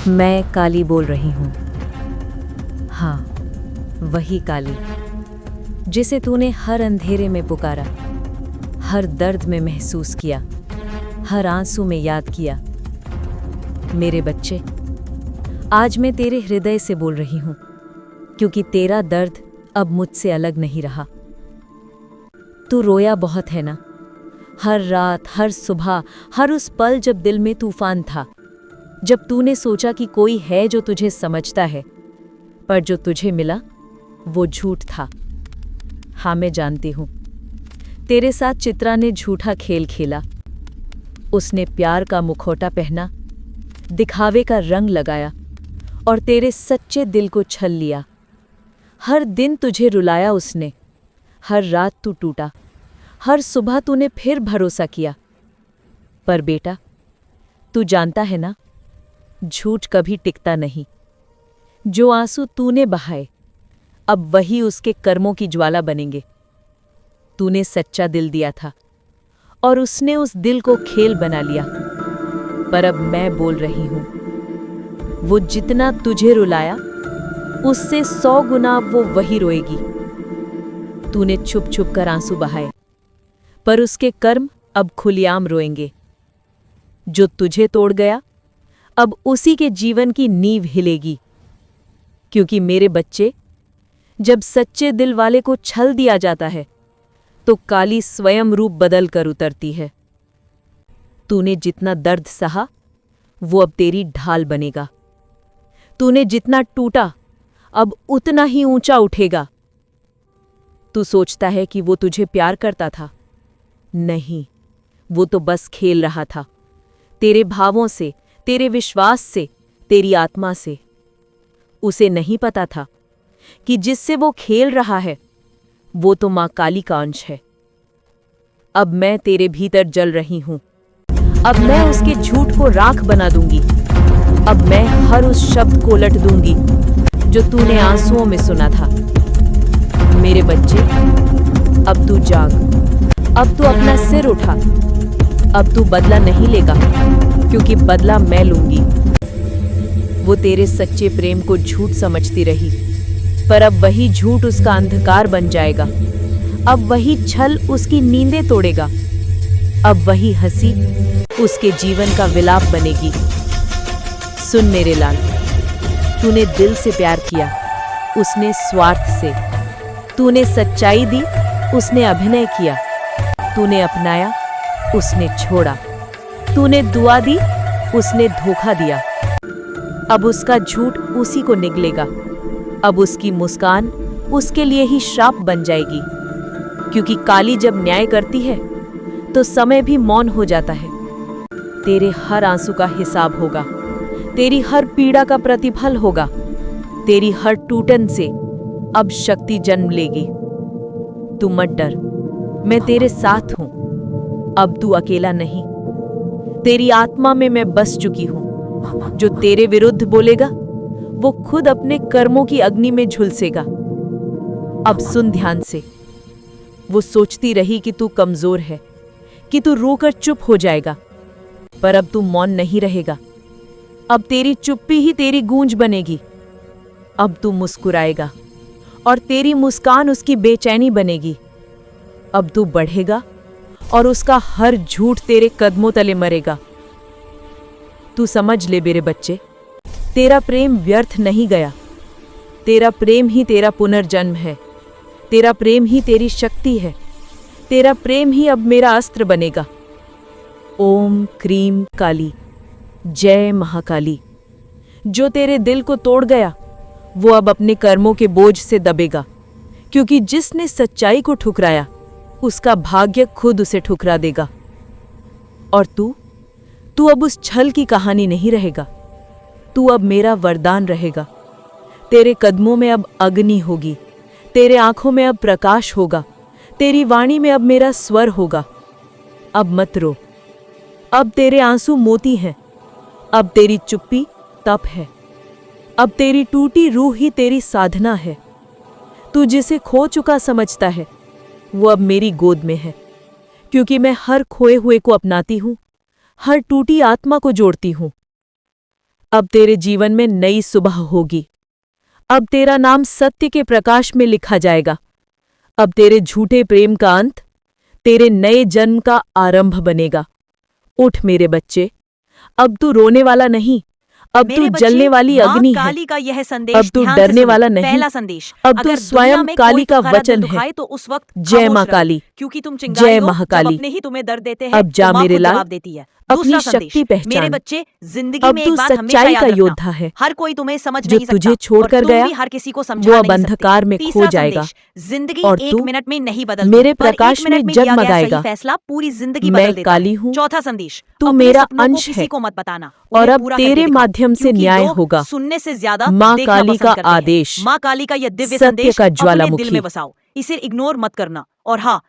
मैं काली बोल रही हूँ। हाँ, वही काली जिसे तूने हर अंधेरे में पुकारा, हर दर्द में महसूस किया, हर आंसू में याद किया। मेरे बच्चे, आज मैं तेरे हृदय से बोल रही हूँ, क्योंकि तेरा दर्द अब मुझसे अलग नहीं रहा। तू रोया बहुत है ना, हर रात, हर सुबह, हर उस पल जब दिल में तूफान था, जब तूने सोचा कि कोई है जो तुझे समझता है, पर जो तुझे मिला वो झूठ था। हाँ, मैं जानती हूँ, तेरे साथ चित्रा ने झूठा खेल खेला। उसने प्यार का मुखौटा पहना, दिखावे का रंग लगाया और तेरे सच्चे दिल को छल लिया। हर दिन तुझे रुलाया उसने, हर रात तू टूटा, हर सुबह तूने फिर भरोसा किया। पर बेटा, तू जानता है ना, झूठ कभी टिकता नहीं। जो आंसू तूने बहाए, अब वही उसके कर्मों की ज्वाला बनेंगे। तूने सच्चा दिल दिया था और उसने उस दिल को खेल बना लिया। पर अब मैं बोल रही हूं, वो जितना तुझे रुलाया, उससे 100 गुना अब वो वही रोएगी। तूने छुप छुप कर आंसू बहाए, पर उसके कर्म अब खुलेआम रोएंगे। जो तुझे तोड़ गया, अब उसी के जीवन की नींव हिलेगी। क्योंकि मेरे बच्चे, जब सच्चे दिल वाले को छल दिया जाता है, तो काली स्वयं रूप बदल कर उतरती है। तूने जितना दर्द सहा, वो अब तेरी ढाल बनेगा। तूने जितना टूटा, अब उतना ही ऊंचा उठेगा। तू सोचता है कि वो तुझे प्यार करता था? नहीं, वो तो बस खेल रहा था, तेरे भावों से, तेरे विश्वास से, तेरी आत्मा से। उसे नहीं पता था कि जिससे वो खेल रहा है, वो तो मां काली का अंश है। अब मैं तेरे भीतर जल रही हूं। अब मैं उसके झूठ को राख बना दूंगी। अब मैं हर उस शब्द को उलट दूंगी जो तूने आंसुओं में सुना था। मेरे बच्चे, अब तू जाग, अब तू अपना सिर उठा। अब तू बदला नहीं लेगा, क्योंकि बदला मैं लूंगी। वो तेरे सच्चे प्रेम को झूठ समझती रही, पर अब वही झूठ उसका अंधकार बन जाएगा। अब वही छल उसकी नींदें तोड़ेगा। अब वही हंसी उसके जीवन का विलाप बनेगी। सुन मेरे लाल, तूने दिल से प्यार किया, उसने स्वार्थ से। तूने सच्चाई दी, उसने अभिनय किया। तूने अपनाया, उसने छोड़ा। तूने दुआ दी, उसने धोखा दिया। अब उसका झूठ उसी को निगलेगा। अब उसकी मुस्कान उसके लिए ही श्राप बन जाएगी। क्योंकि काली जब न्याय करती है, तो समय भी मौन हो जाता है। तेरे हर आंसू का हिसाब होगा, तेरी हर पीड़ा का प्रतिफल होगा। तेरी हर टूटन से अब शक्ति जन्म लेगी। तू मत डर, मैं तेरे साथ हूं। अब तू अकेला नहीं, तेरी आत्मा में मैं बस चुकी हूं। जो तेरे विरुद्ध बोलेगा, वो खुद अपने कर्मों की अग्नि में झुलसेगा। अब सुन ध्यान से। वो सोचती रही कि तू कमजोर है, कि तू रोकर चुप हो जाएगा, पर अब तू मौन नहीं रहेगा। अब तेरी चुप्पी ही तेरी गूंज बनेगी। अब तू मुस्कुराएगा और तेरी मुस्कान उसकी बेचैनी बनेगी। अब तू बढ़ेगा और उसका हर झूठ तेरे कदमों तले मरेगा। तू समझ ले मेरे बच्चे, तेरा प्रेम व्यर्थ नहीं गया। तेरा प्रेम ही तेरा पुनर्जन्म है। तेरा प्रेम ही तेरी शक्ति है। तेरा प्रेम ही अब मेरा अस्त्र बनेगा। ओम क्रीम काली, जय महाकाली। जो तेरे दिल को तोड़ गया, वो अब अपने कर्मों के बोझ से दबेगा। क्योंकि जिसने सच्चाई को ठुकराया, उसका भाग्य खुद उसे ठुकरा देगा। और तू अब उस छल की कहानी नहीं रहेगा। तू अब मेरा वरदान रहेगा। तेरे कदमों में अब अग्नि होगी, तेरे आंखों में अब प्रकाश होगा, तेरी वाणी में अब मेरा स्वर होगा। अब मत रो, अब तेरे आंसू मोती हैं। अब तेरी चुप्पी तप है। अब तेरी टूटी रूह ही तेरी साधना है। तू जिसे खो चुका समझता है, वो अब मेरी गोद में है। क्योंकि मैं हर खोए हुए को अपनाती हूं, हर टूटी आत्मा को जोड़ती हूं। अब तेरे जीवन में नई सुबह होगी। अब तेरा नाम सत्य के प्रकाश में लिखा जाएगा। अब तेरे झूठे प्रेम का अंत तेरे नए जन्म का आरंभ बनेगा। उठ मेरे बच्चे, अब तू रोने वाला नहीं, अब तू जलने वाली अग्नि है। काली का यह संदेश अब तू ध्यान से डरने सुनो। वाला नहीं, पहला संदेश, अब तू अगर स्वयं दुनिया में काली कोई का तुम्हारा दिल वचन है। दुखाए तो उस वक्त जय खामोश माँ रहो, काली, क्योंकि तुम चिंगारी जय हो, महाकाली। जब अपने ही तुम्हें दर्द देते हैं अब जा तो माँ मेरे खुद लाल, जवाब देती है। अपनी दूसरा शक्ति संदेश, पहचान। मेरे बच्चे, जिंदगी अब में तू एक बात हमेशा सच्चाई याद का रखना, योद्धा है। हर कोई तुम्हें समझ जो नहीं सकता तुझे और छोड़कर तुम गया, भी हर किसी को वो समझा अब नहीं सकते। अंधकार में खो तीसरा जाएगा, संदेश, जिंदगी और एक तू मिनट में नहीं बदलती, मेरे पर एक प्रकाश मिनट में में किया गया सही जगमगाएगा। फैसला पूरी जिंदगी मैं बदल देता काली है। हूँ, चौथा संदेश, तू अपने मेरा सपनों को अंश किसी है, को मत बताना, और उन्हें अब पूरा करके तेरे दिखाओ, माध्यम से क्योंकि न्याय लोग होगा। सुनने से ज्यादा माँ देखना काली पसंद का करते हैं। आदेश, माँ काली का यह दिव्य सत्य संदेश का अपने दिल ज्वालामुखी। में बसाओ, इसे इग्नोर मत करना। और हाँ,